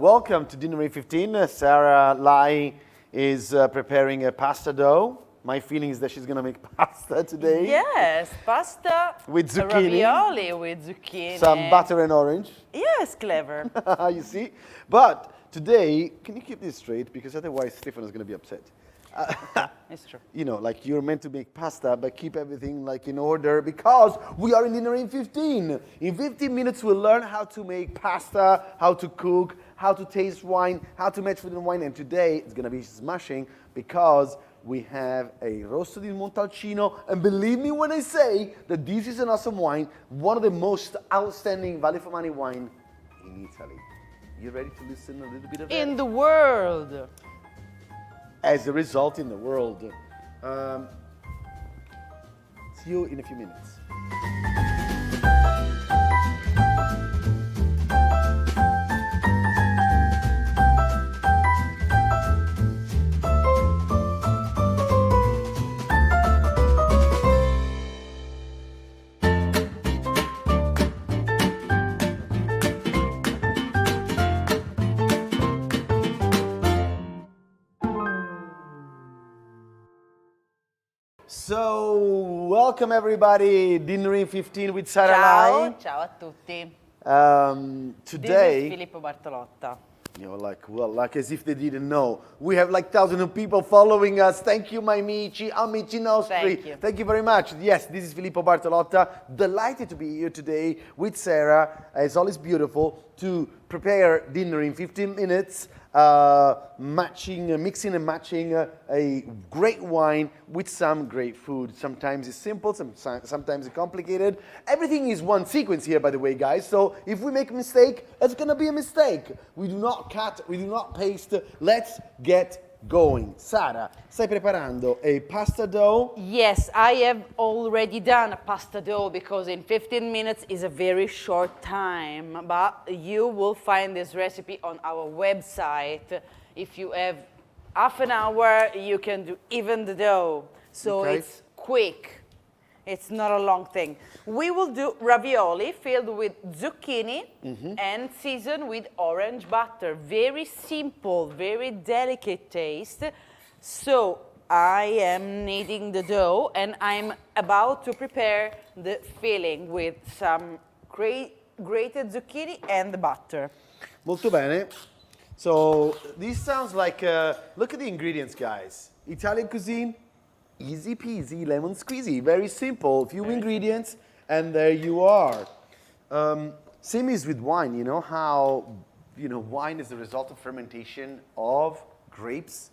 Welcome to Dinner 15. Sara Lai is preparing a pasta dough. My feeling is that she's going to make pasta today. Yes, pasta with zucchini. Ravioli with zucchini. Some butter and orange. Yes, clever. You see? But today, can you keep this straight? Because otherwise Stefano's going to be upset. It's true. You know, like you're meant to make pasta, but keep everything like in order because we are in Dinner in 15. In 15 minutes, we'll learn how to make pasta, how to cook, how to taste wine, how to match food and wine. And today, it's going to be smashing because we have a Rosso di Montalcino. And believe me when I say that this is an awesome wine, one of the most outstanding value for money wine in Italy. You ready to listen a little bit of that? In the world. As a result in the world. See you in a few minutes. So, welcome everybody, Dinner in 15 with Sara Lai. Ciao a tutti. Today, This is Filippo Bartolotta. you know, like as if they didn't know. We have like thousands of people following us. Thank you, my amici nostri. Thank you. Thank you very much. Yes, this is Filippo Bartolotta. Delighted to be here today with Sara, as always beautiful, to prepare dinner in 15 minutes. Mixing and matching a great wine with some great food. Sometimes it's simple, sometimes it's complicated. Everything is one sequence here, by the way, guys. So if we make a mistake, it's gonna be a mistake. We do not cut, we do not paste. Let's get going. Sara, stai preparando a pasta dough? Yes, I have already done a pasta dough because in 15 minutes is a very short time, but you will find this recipe on our website. If you have half an hour, you can do even the dough. So Okay. it's quick. It's not a long thing. We will do ravioli filled with zucchini and seasoned with orange butter. Very simple, very delicate taste. So I am kneading the dough and I'm about to prepare the filling with some grated zucchini and the butter. Molto bene. So this sounds like, look at the ingredients, guys. Italian cuisine, easy peasy, lemon squeezy. Very simple, few ingredients, and there you are. Same is with wine, you know how, wine is the result of fermentation of grapes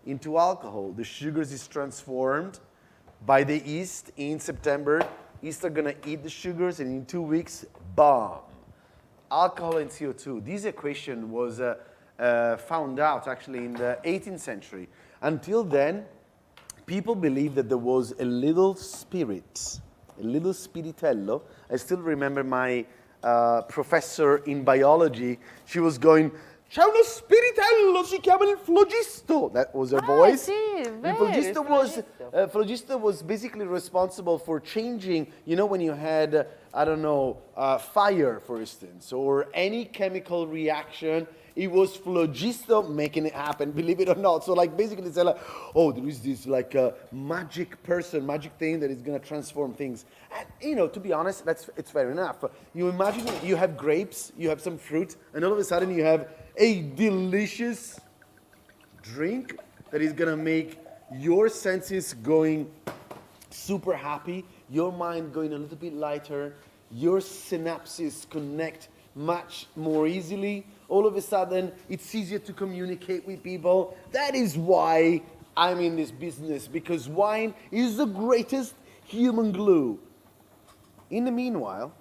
into alcohol. The sugars is transformed by the yeast in September. Yeast are gonna eat the sugars, and in 2 weeks, bomb. Alcohol and CO2. This equation was found out actually in the 18th century. Until then, people believed that there was a little spirit, a little spiritello. I still remember my professor in biology. She was going, "C'è uno spiritello, si chiama il phlogisto." That was her voice. Sì, The vero, phlogisto was basically responsible for changing, when you had, fire, for instance, or any chemical reaction. It was phlogisto making it happen, believe it or not. So basically it's like, oh, there is this magic person, magic thing that is gonna transform things. And to be honest, it's fair enough. You imagine you have grapes, you have some fruit, and all of a sudden you have a delicious drink that is gonna make your senses going super happy, your mind going a little bit lighter, your synapses connect much more easily. All of a sudden, it's easier to communicate with people. That is why I'm in this business, because wine is the greatest human glue. In the meanwhile,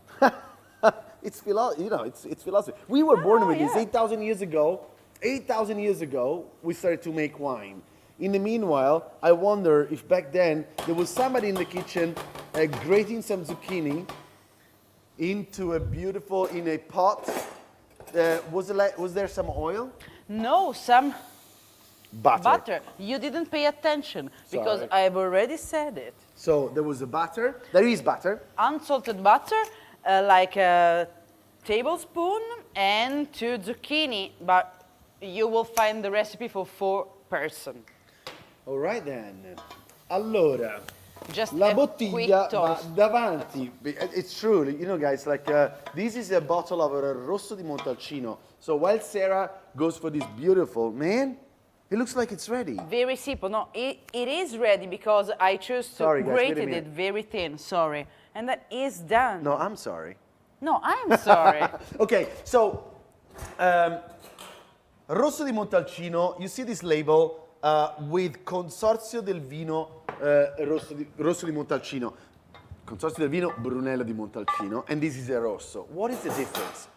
it's philosophy. We were born with this 8,000 years ago. 8,000 years ago, we started to make wine. In the meanwhile, I wonder if back then there was somebody in the kitchen grating some zucchini into in a pot. Was there some oil? No, some Butter. You didn't pay attention because Sorry. I've already said it. So there was a butter. There is butter. Unsalted butter, like tablespoon and 2 zucchini, but you will find the recipe for 4 person. All right then. Allora, Just la a bottiglia quick va toast. davanti. It's true, you know, guys. Like this is a bottle of a Rosso di Montalcino. So while Sarah goes for this beautiful, man, it looks like it's ready. Very simple. No, it is ready because I chose to Sorry, guys, wait a grated minute. it very thin. Sorry, and that is done. No, I'm sorry. No, I'm sorry. Okay, so Rosso di Montalcino, you see this label with Consorzio del Vino Rosso di Montalcino. Consorzio del Vino Brunello di Montalcino, and this is a Rosso. What is the difference?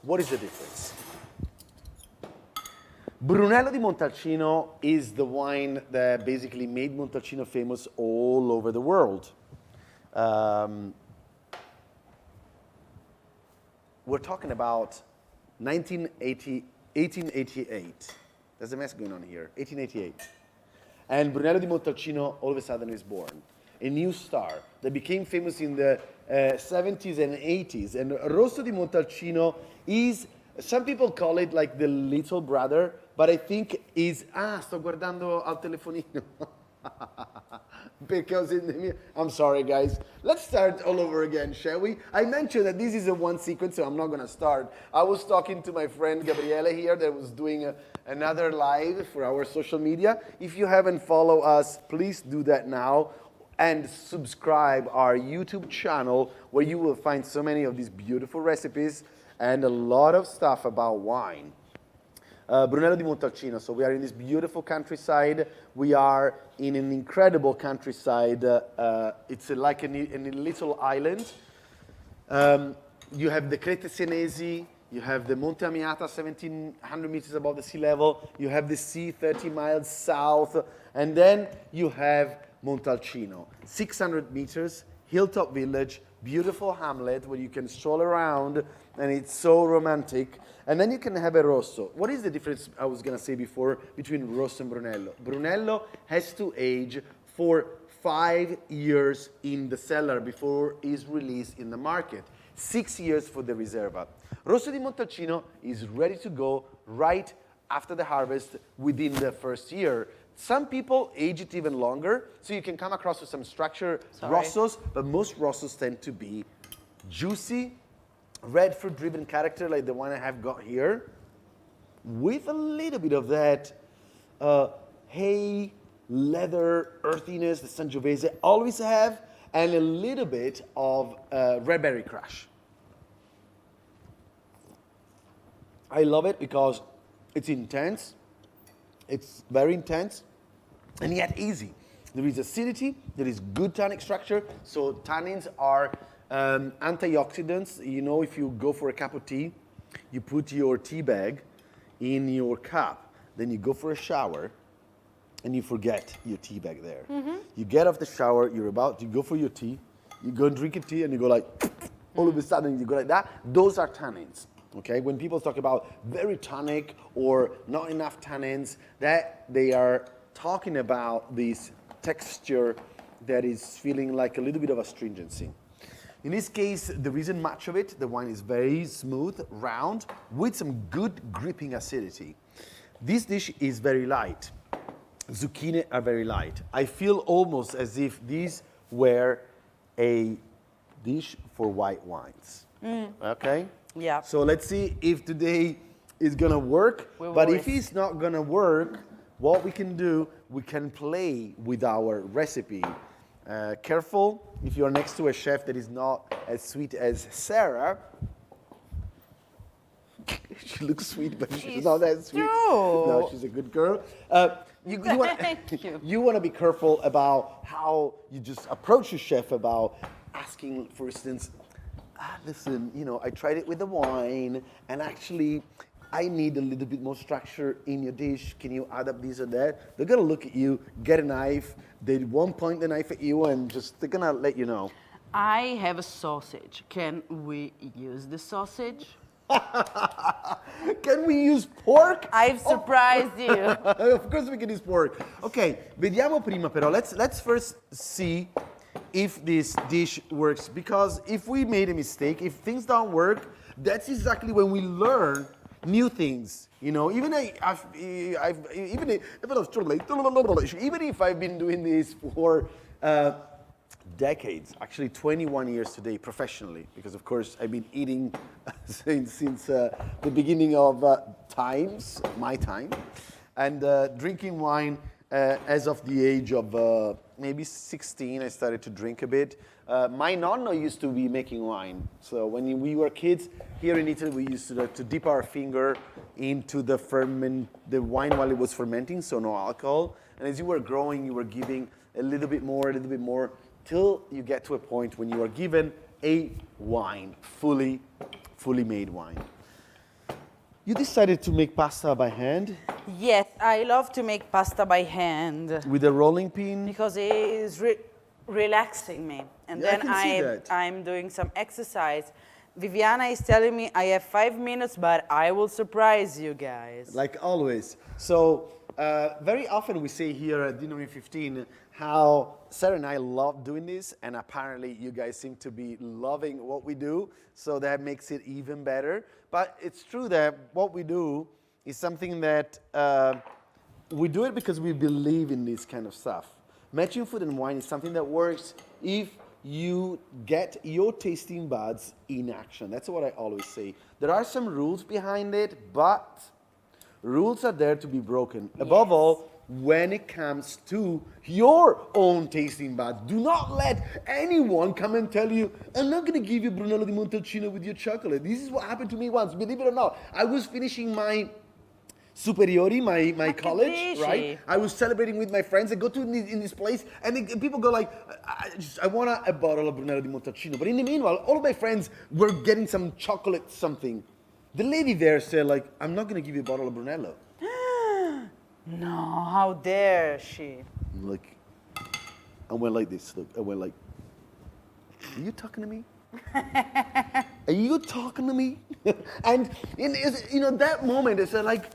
What is the difference? Brunello di Montalcino is the wine that basically made Montalcino famous all over the world. We're talking about 1888. There's a mess going on here. 1888. And Brunello di Montalcino all of a sudden is born. A new star that became famous in the 70s and 80s. And Rosso di Montalcino is, some people call it like the little brother, but I think is, sto guardando al telefonino. Because I'm sorry guys. Let's start all over again, shall we? I mentioned that this is a one sequence, so I'm not gonna start. I was talking to my friend Gabriele here that was doing another live for our social media. If you haven't followed us, please do that now and subscribe our YouTube channel where you will find so many of these beautiful recipes and a lot of stuff about wine. Brunello di Montalcino. So we are in this beautiful countryside. We are in an incredible countryside. It's like a little island. You have the Crete Senesi. You have the Monte Amiata, 1,700 meters above the sea level. You have the sea 30 miles south. And then you have Montalcino, 600 meters, hilltop village, beautiful hamlet where you can stroll around and it's so romantic. And then you can have a Rosso. What is the difference, I was gonna say before, between Rosso and Brunello? Brunello has to age for 5 years in the cellar before it's released in the market. 6 years for the Riserva. Rosso di Montalcino is ready to go right after the harvest within the first year. Some people age it even longer, so you can come across with some structure Rossos, but most Rossos tend to be juicy, red fruit-driven character like the one I have got here, with a little bit of that hay, leather, earthiness that Sangiovese always have, and a little bit of red berry crush. I love it because it's intense, it's very intense, and yet easy. There is acidity, there is good tannic structure, so tannins are antioxidants. You know, if you go for a cup of tea, you put your tea bag in your cup, then you go for a shower, and you forget your tea bag there. Mm-hmm. You get off the shower, you're about to go for your tea, you go and drink a tea, and you go like, all of a sudden you go like that. Those are tannins. Okay, when people talk about very tonic or not enough tannins, that they are talking about this texture that is feeling like a little bit of astringency. In this case, there isn't much of it. The wine is very smooth, round, with some good gripping acidity. This dish is very light. Zucchini are very light. I feel almost as if these were a dish for white wines. Okay? Yeah. So let's see if today is gonna work. But if it's not gonna work, what we can do, we can play with our recipe. Careful if you're next to a chef that is not as sweet as Sarah. She looks sweet, but she's not that sweet. True. No, she's a good girl. You want to be careful about how you just approach your chef about asking, for instance, listen, you know, I tried it with the wine, and actually, I need a little bit more structure in your dish. Can you add up this or that? They're gonna look at you, get a knife, they won't point the knife at you, and just they're gonna let you know. I have a sausage. Can we use the sausage? Can we use pork? I've surprised you. Of course we can use pork. Okay, vediamo prima però. Let's first see if this dish works, because if we made a mistake, if things don't work, that's exactly when we learn new things. You know, even if I've been doing this for decades, actually 21 years today, professionally, because of course I've been eating since the beginning of my time, and drinking wine as of the age of maybe 16, I started to drink a bit. My nonno used to be making wine. So when we were kids, here in Italy, we used to dip our finger into the wine while it was fermenting, so no alcohol. And as you were growing, you were giving a little bit more, till you get to a point when you are given a wine, fully made wine. You decided to make pasta by hand? Yes, I love to make pasta by hand. With a rolling pin? Because it is relaxing me. And Yeah, I then can see that. I'm doing some exercise. Viviana is telling me I have 5 minutes, but I will surprise you guys. Like always. So very often we say here at Dinner in 15 how Sarah and I love doing this, and apparently you guys seem to be loving what we do, so that makes it even better. But it's true that what we do is something that we do it because we believe in this kind of stuff. Matching food and wine is something that works if you get your tasting buds in action. That's what I always say. There are some rules behind it, but rules are there to be broken. Yes. Above all, when it comes to your own tasting buds. Do not let anyone come and tell you, I'm not going to give you Brunello di Montalcino with your chocolate. This is what happened to me once. Believe it or not, I was finishing my superiori, my college, right? I was celebrating with my friends. I go to in this place, and people go like, I want a bottle of Brunello di Montalcino. But in the meanwhile, all of my friends were getting some chocolate something. The lady there said like, I'm not going to give you a bottle of Brunello. No, how dare she? Like, I went like this. Look, I went like, are you talking to me? Are you talking to me? And in that moment, it's like,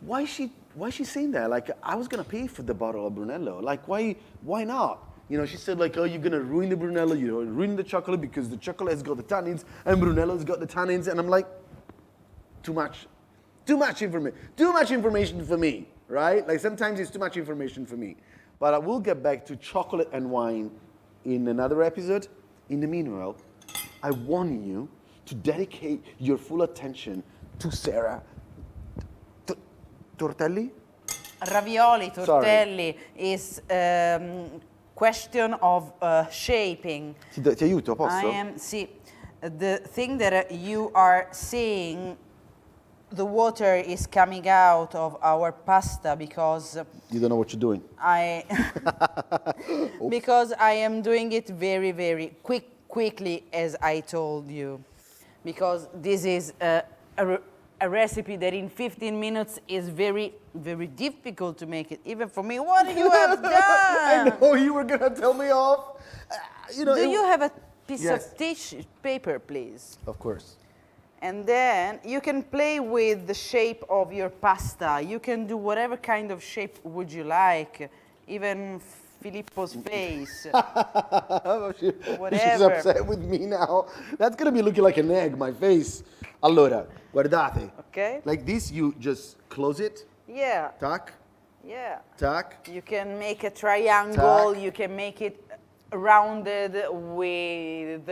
why is she saying that? Like, I was gonna pay for the bottle of Brunello. Like, why not? You know, she said like, oh, you're gonna ruin the Brunello, you're ruining the chocolate because the chocolate has got the tannins and Brunello's got the tannins, and I'm like, too much information for me, right? Like sometimes it's too much information for me. But I will get back to chocolate and wine in another episode. In the meanwhile, I want you to dedicate your full attention to Sarah. Tortelli? Ravioli, tortelli is question of shaping. Ti aiuto, posso? See, the thing that you are seeing, the water is coming out of our pasta because you don't know what you're doing. Because I am doing it very, very quickly, as I told you, because this is a recipe that in 15 minutes is very, very difficult to make it, even for me. What you have done? I know you were gonna tell me off. Do you have a piece Yes. of tissue paper, please? Of course. And then you can play with the shape of your pasta. You can do whatever kind of shape would you like, even Filippo's face. Whatever. She's upset with me now. That's gonna be looking like an egg, my face. Allora, guardate. Okay. Like this, you just close it. Yeah. Tac. Yeah. Tac. You can make a triangle. Tac. You can make it rounded with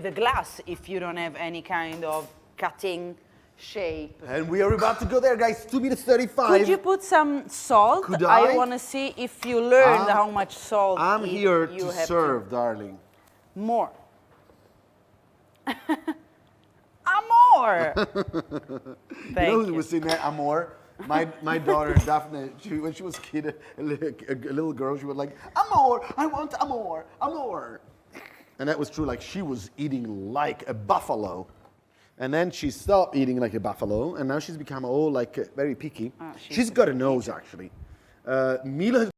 a glass if you don't have any kind of cutting shape. And we are about to go there, guys. 2 minutes 35. Could you put some salt? Could I? want to see if you learned how much salt I'm here you to have serve, darling. More. Amor. You know who was saying that, amor? My daughter, Daphne, when she was a kid, a little girl, she was like, amor, I want amor, amor. And that was true, like she was eating like a buffalo. And then she stopped eating like a buffalo, and now she's become very picky. She's got a nose, actually. Mila